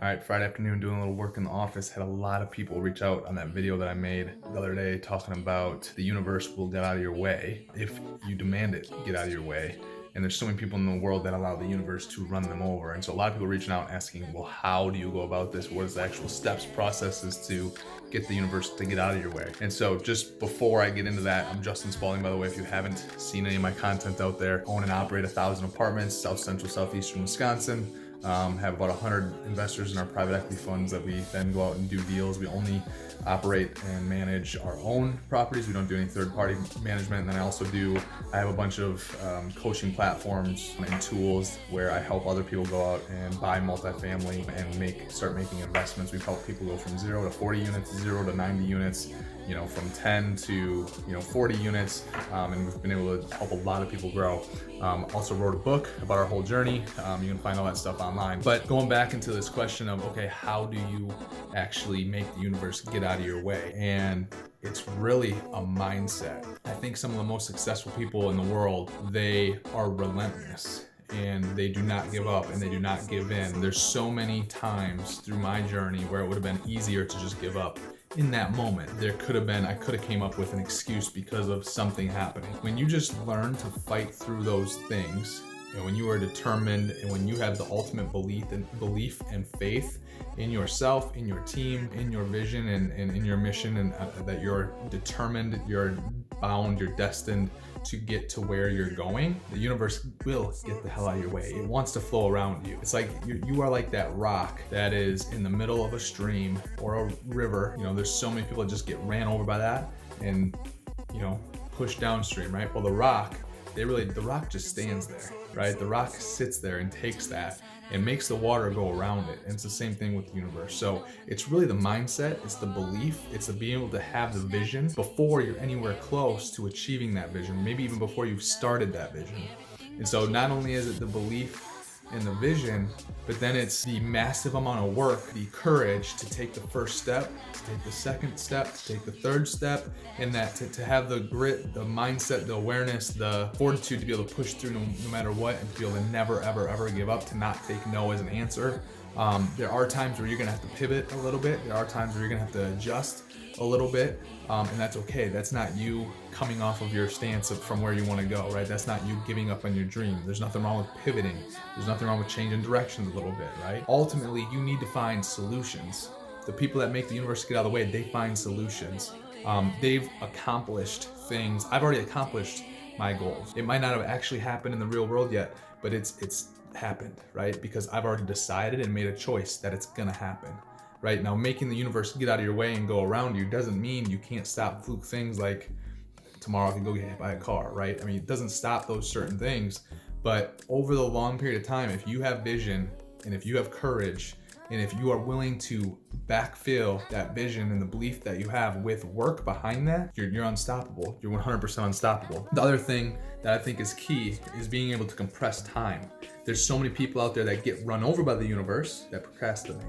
All right, Friday afternoon, doing a little work in the office. Had a lot of people reach out on that video that I made the other day talking about the universe will get out of your way if you demand it get out of your way. And there's so many people in the world that allow the universe to run them over. And so a lot of people reaching out asking, well, how do you go about this? What is the actual steps, processes to get the universe to get out of your way? And so just before I get into that, I'm Justin Spalding, by the way, if you haven't seen any of my content out there. Own and operate 1,000 apartments, South Central, Southeastern Wisconsin. Have about 100 investors in our private equity funds that we then go out and do deals. We only operate and manage our own properties. We don't do any third-party management. And then I have a bunch of coaching platforms and tools where I help other people go out and buy multifamily and start making investments. We've helped people go from 0 to 40 units, 0 to 90 units, from 10 to 40 units, and we've been able to help a lot of people grow. Also wrote a book about our whole journey. You can find all that stuff online. But going back into this question of, okay, how do you actually make the universe get out of your way? And it's really a mindset. I think some of the most successful people in the world, they are relentless. And they do not give up and they do not give in. There's so many times through my journey where it would have been easier to just give up. In that moment, I could have came up with an excuse because of something happening. When you just learn to fight through those things, and when you are determined and when you have the ultimate belief and faith in yourself, in your team, in your vision and in your mission, and that you're determined, you're bound, you're destined to get to where you're going, the universe will get the hell out of your way. It wants to flow around you. It's like you are like that rock that is in the middle of a stream or a river. There's so many people that just get ran over by that and pushed downstream, right? Well, the rock just stands there, right? The rock sits there and takes that and makes the water go around it. And it's the same thing with the universe. So it's really the mindset, it's the belief, it's the being able to have the vision before you're anywhere close to achieving that vision, maybe even before you've started that vision. And so not only is it the belief and the vision, but then it's the massive amount of work, the courage to take the first step, to take the second step, to take the third step, and that to have the grit, the mindset, the awareness, the fortitude to be able to push through no matter what, and to be able to never, ever, ever give up, to not take no as an answer. There are times where you're gonna have to pivot a little bit. There are times where you're gonna have to adjust a little bit, and that's okay. That's not you coming off of your stance from where you want to go, right? That's not you giving up on your dream. There's nothing wrong with pivoting. There's nothing wrong with changing directions a little bit, right? Ultimately, you need to find solutions. The people that make the universe get out of the way, they find solutions. They've accomplished things. I've already accomplished my goals. It might not have actually happened in the real world yet, but it's happened, right? Because I've already decided and made a choice that it's gonna happen. Right now, making the universe get out of your way and go around you doesn't mean you can't stop fluke things like tomorrow I can go get hit by a car, right? I mean, it doesn't stop those certain things, but over the long period of time, if you have vision and if you have courage and if you are willing to backfill that vision and the belief that you have with work behind that, you're unstoppable. You're 100% unstoppable. The other thing that I think is key is being able to compress time. There's so many people out there that get run over by the universe that procrastinate,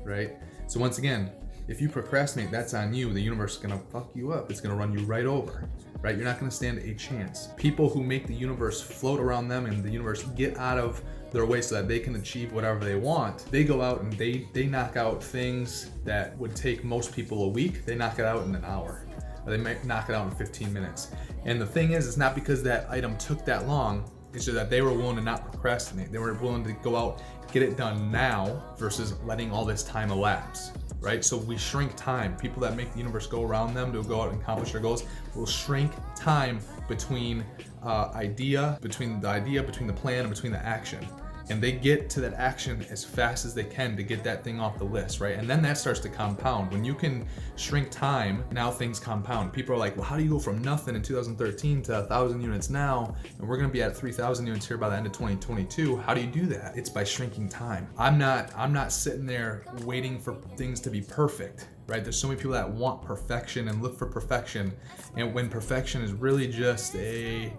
right? So once again, if you procrastinate, that's on you. The universe is gonna fuck you up. It's gonna run you right over, right? You're not gonna stand a chance. People who make the universe float around them and the universe get out of their way so that they can achieve whatever they want, they go out and they knock out things that would take most people a week. They knock it out in an hour. Or they might knock it out in 15 minutes. And the thing is, it's not because that item took that long. It's just that they were willing to not procrastinate. They were willing to go out, get it done now versus letting all this time elapse, right? So we shrink time. People that make the universe go around them to go out and accomplish their goals will shrink time between the idea, between the plan, and between the action. And they get to that action as fast as they can to get that thing off the list, right? And then that starts to compound. When you can shrink time, now things compound. People are like, well, how do you go from nothing in 2013 to 1,000 units now? And we're gonna be at 3,000 units here by the end of 2022. How do you do that? It's by shrinking time. I'm not sitting there waiting for things to be perfect, right? There's so many people that want perfection and look for perfection. And when perfection is really just an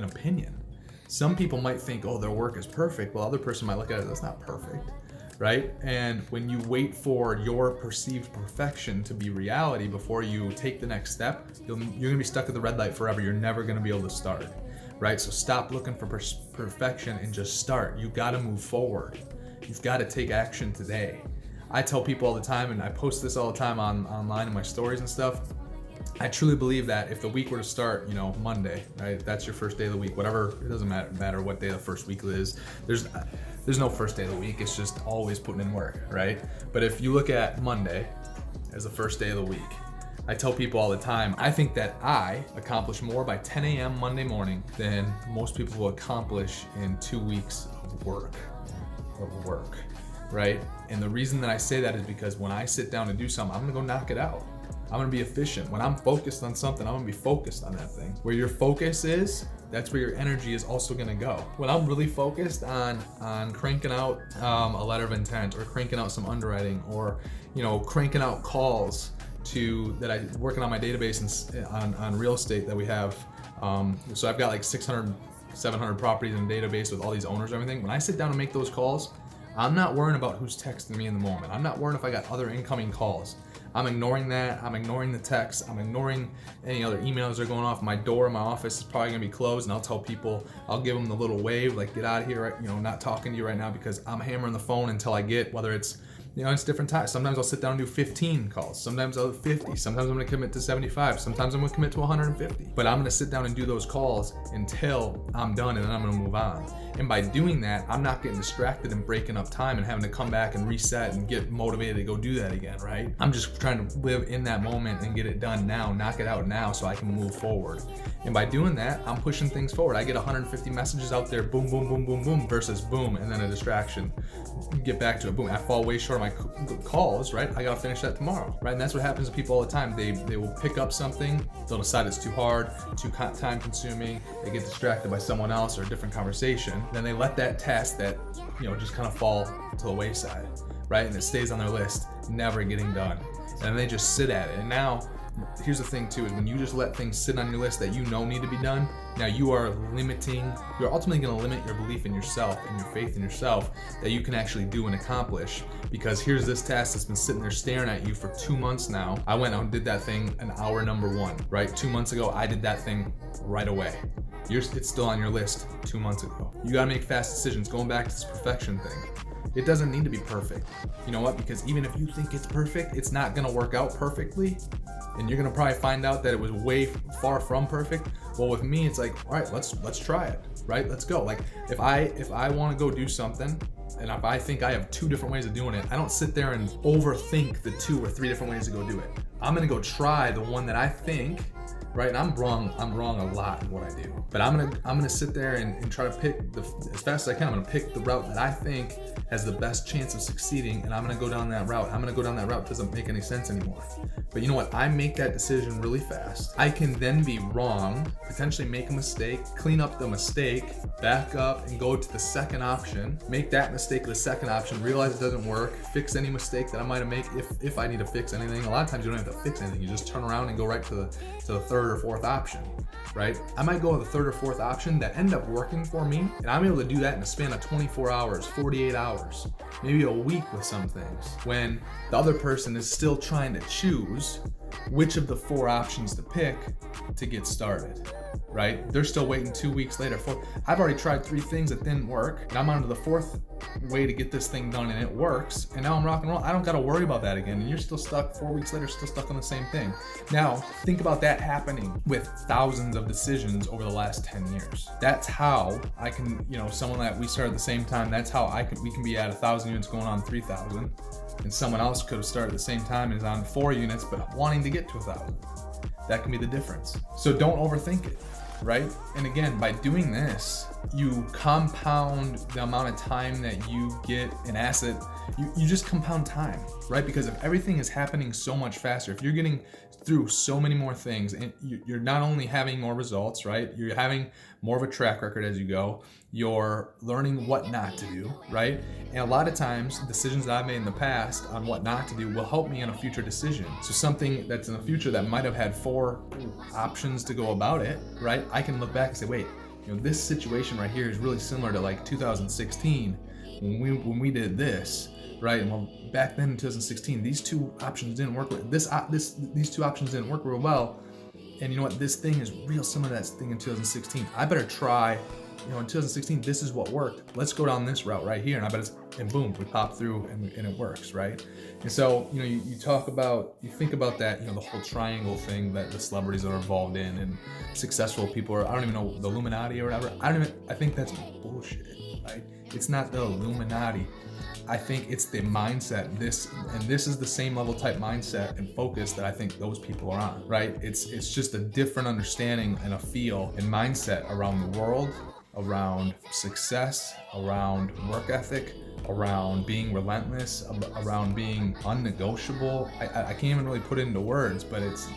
opinion. Some people might think, oh, their work is perfect. Well, other person might look at it, that's not perfect, right? And when you wait for your perceived perfection to be reality before you take the next step, you're gonna be stuck at the red light forever. You're never gonna be able to start, right? So stop looking for perfection and just start. You gotta move forward. You've got to take action today. I tell people all the time, and I post this all the time online in my stories and stuff. I truly believe that if the week were to start, Monday, right? If that's your first day of the week, whatever, it doesn't matter what day of the first week is. There's no first day of the week. It's just always putting in work, right? But if you look at Monday as the first day of the week, I tell people all the time, I think that I accomplish more by 10 a.m. Monday morning than most people will accomplish in 2 weeks of work, right? And the reason that I say that is because when I sit down to do something, I'm gonna go knock it out. I'm gonna be efficient. When I'm focused on something, I'm gonna be focused on that thing. Where your focus is, that's where your energy is also gonna go. When I'm really focused on cranking out a letter of intent, or cranking out some underwriting, or cranking out calls that I working on my database and on real estate that we have. So I've got like 600, 700 properties in a database with all these owners and everything. When I sit down and make those calls, I'm not worrying about who's texting me in the moment. I'm not worrying if I got other incoming calls. I'm ignoring that. I'm ignoring the texts. I'm ignoring any other emails that are going off. My door in my office is probably gonna be closed, and I'll tell people, I'll give them the little wave, like, get out of here, not talking to you right now, because I'm hammering the phone until I get, whether it's, it's different times. Sometimes I'll sit down and do 15 calls. Sometimes I'll do 50. Sometimes I'm gonna commit to 75. Sometimes I'm gonna commit to 150. But I'm gonna sit down and do those calls until I'm done, and then I'm gonna move on. And by doing that, I'm not getting distracted and breaking up time and having to come back and reset and get motivated to go do that again, right? I'm just trying to live in that moment and get it done now, knock it out now, so I can move forward. And by doing that, I'm pushing things forward. I get 150 messages out there, boom, boom, boom, boom, boom, versus boom, and then a distraction. Get back to it, boom. I fall way short of my calls, right? I gotta finish that tomorrow, right? And that's what happens to people all the time. They will pick up something, they'll decide it's too hard, too time consuming, they get distracted by someone else or a different conversation, then they let that task that, just kind of fall to the wayside, right? And it stays on their list, never getting done. And they just sit at it. And now, here's the thing too, is when you just let things sit on your list that need to be done, now you're ultimately going to limit your belief in yourself and your faith in yourself that you can actually do and accomplish. Because here's this task that's been sitting there staring at you for 2 months now. I went out and did that thing an hour number 1, right? 2 months ago, I did that thing right away. It's still on your list 2 months ago. You got to make fast decisions. Going back to this perfection thing. It doesn't need to be perfect. You know what? Because even if you think it's perfect, it's not going to work out perfectly. And you're going to probably find out that it was way far from perfect. Well, with me, it's like, all right, let's try it, right? Let's go. Like if I want to go do something, and if I think I have 2 different ways of doing it, I don't sit there and overthink the 2 or 3 different ways to go do it. I'm going to go try the one that I think, right? And I'm wrong a lot in what I do. But I'm gonna sit there and try to pick as fast as I can. I'm gonna pick the route that I think has the best chance of succeeding, and I'm gonna go down that route. I'm gonna go down that route. It doesn't make any sense anymore. But you know what? I make that decision really fast. I can then be wrong, potentially make a mistake, clean up the mistake, back up and go to the second option, make that mistake the second option, realize it doesn't work, fix any mistake that I might have made if I need to fix anything. A lot of times you don't have to fix anything. You just turn around and go right to the third or fourth option, right? I might go with the third or fourth option that end up working for me, and I'm able to do that in a span of 24 hours, 48 hours, maybe a week with some things, when the other person is still trying to choose which of the 4 options to pick to get started, right? They're still waiting 2 weeks later. I've already tried 3 things that didn't work, and I'm on to the 4th way to get this thing done, and it works, and now I'm rock and roll. I don't got to worry about that again, and you're still stuck 4 weeks later, still stuck on the same thing. Now, think about that happening with thousands of decisions over the last 10 years. That's how I can, someone that we started at the same time, that's how we can be at 1,000 units going on 3,000, and someone else could have started at the same time and is on 4 units, but wanting to get to 1,000. That can be the difference. So don't overthink it, right? And again, by doing this, you compound the amount of time that you get an asset. You just compound time, right? Because if everything is happening so much faster, if you're getting through so many more things, and you're not only having more results, right? You're having more of a track record as you go. You're learning what not to do, right? And a lot of times, decisions that I've made in the past on what not to do will help me in a future decision. So something that's in the future that might have had 4 options to go about it, right? I can look back and say, wait, this situation right here is really similar to like 2016 when we did this, right? And well, back then in 2016, these 2 options didn't work. These 2 options didn't work real well. And you know what? This thing is real similar to that thing in 2016. I better try in 2016, this is what worked. Let's go down this route right here. And I bet and boom, we pop through and it works, right? And so, you think about that, the whole triangle thing that the celebrities are involved in and successful people are, I don't even know, the Illuminati or whatever. I think that's bullshit, right? It's not the Illuminati. I think it's the mindset, this is the same level type mindset and focus that I think those people are on, right? It's just a different understanding and a feel and mindset around the world, around success, around work ethic, around being relentless, around being unnegotiable. I can't even really put it into words, but it's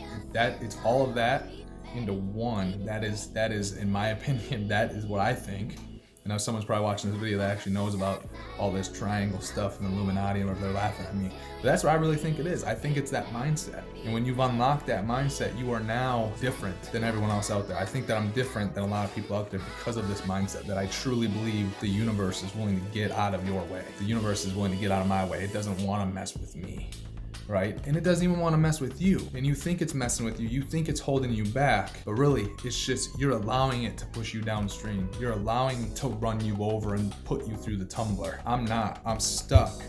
all of that into one. That is, in my opinion, that is what I think. I know someone's probably watching this video that actually knows about all this triangle stuff and the Illuminati, or they're laughing at me. But that's what I really think it is. I think it's that mindset. And when you've unlocked that mindset, you are now different than everyone else out there. I think that I'm different than a lot of people out there because of this mindset, that I truly believe the universe is willing to get out of your way. The universe is willing to get out of my way. It doesn't want to mess with me. Right? And it doesn't even want to mess with you. And you think it's messing with you. You think it's holding you back. But really, it's just you're allowing it to push you downstream. You're allowing it to run you over and put you through the tumbler. I'm not. I'm stuck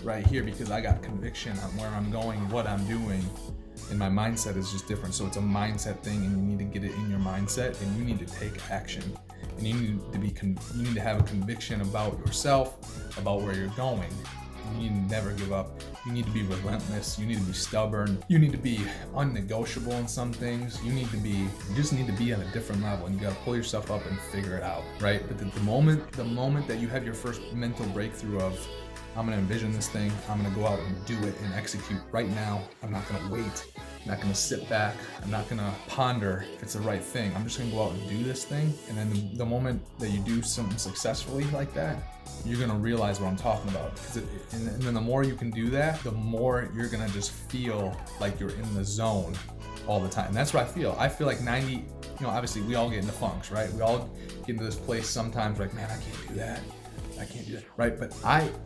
right here because I got conviction on where I'm going, what I'm doing. And my mindset is just different. So it's a mindset thing, and you need to get it in your mindset, and you need to take action. And you need to have a conviction about yourself, about where you're going. You need to never give up. You need to be relentless. You need to be stubborn. You need to be unnegotiable in some things. You just need to be on a different level, and you gotta pull yourself up and figure it out, right? But the moment that you have your first mental breakthrough of, I'm gonna envision this thing, I'm gonna go out and do it and execute right now. I'm not gonna wait. I'm not gonna sit back. I'm not gonna ponder if it's the right thing. I'm just gonna go out and do this thing. And then the moment that you do something successfully like that, you're gonna realize what I'm talking about. And then the more you can do that, the more you're gonna just feel like you're in the zone all the time. And that's what I feel. I feel like obviously we all get into funks, right? We all get into this place sometimes like, man, I can't do that. I can't do that, right? But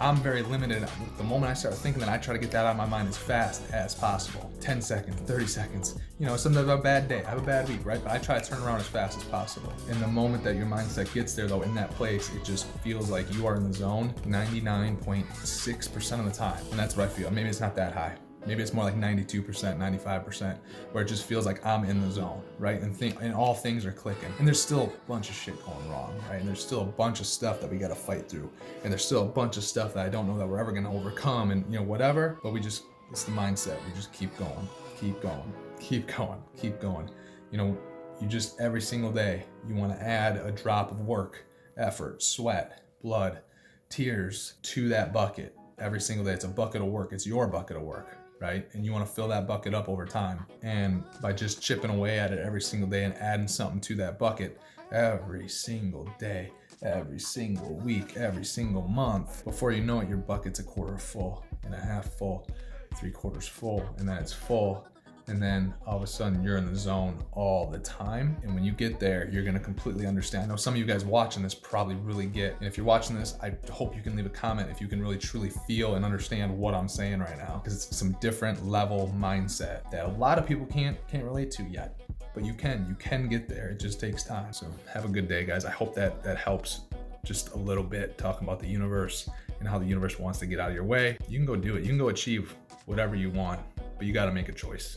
I'm very limited. The moment I start thinking that, I try to get that out of my mind as fast as possible. 10 seconds, 30 seconds. Sometimes I have a bad day, I have a bad week, right? But I try to turn around as fast as possible. And the moment that your mindset gets there, though, in that place, it just feels like you are in the zone 99.6% of the time. And that's what I feel. Maybe it's not that high. Maybe it's more like 92%, 95%, where it just feels like I'm in the zone, right? And all things are clicking. And there's still a bunch of shit going wrong, right? And there's still a bunch of stuff that we got to fight through. And there's still a bunch of stuff that I don't know that we're ever going to overcome, and whatever. But it's the mindset. We just keep going, keep going, keep going, keep going. You just every single day, you want to add a drop of work, effort, sweat, blood, tears to that bucket every single day. It's a bucket of work. It's your bucket of work. Right? And you want to fill that bucket up over time. And by just chipping away at it every single day and adding something to that bucket every single day, every single week, every single month, before you know it, your bucket's a quarter full and a half full, 3/4 full, and then it's full. And then all of a sudden you're in the zone all the time. And when you get there, you're gonna completely understand. I know some of you guys watching this probably really get, and if you're watching this, I hope you can leave a comment if you can really truly feel and understand what I'm saying right now, because it's some different level mindset that a lot of people can't relate to yet. But you can get there. It just takes time. So have a good day, guys. I hope that helps just a little bit, talking about the universe and how the universe wants to get out of your way. You can go do it. You can go achieve whatever you want, but you got to make a choice.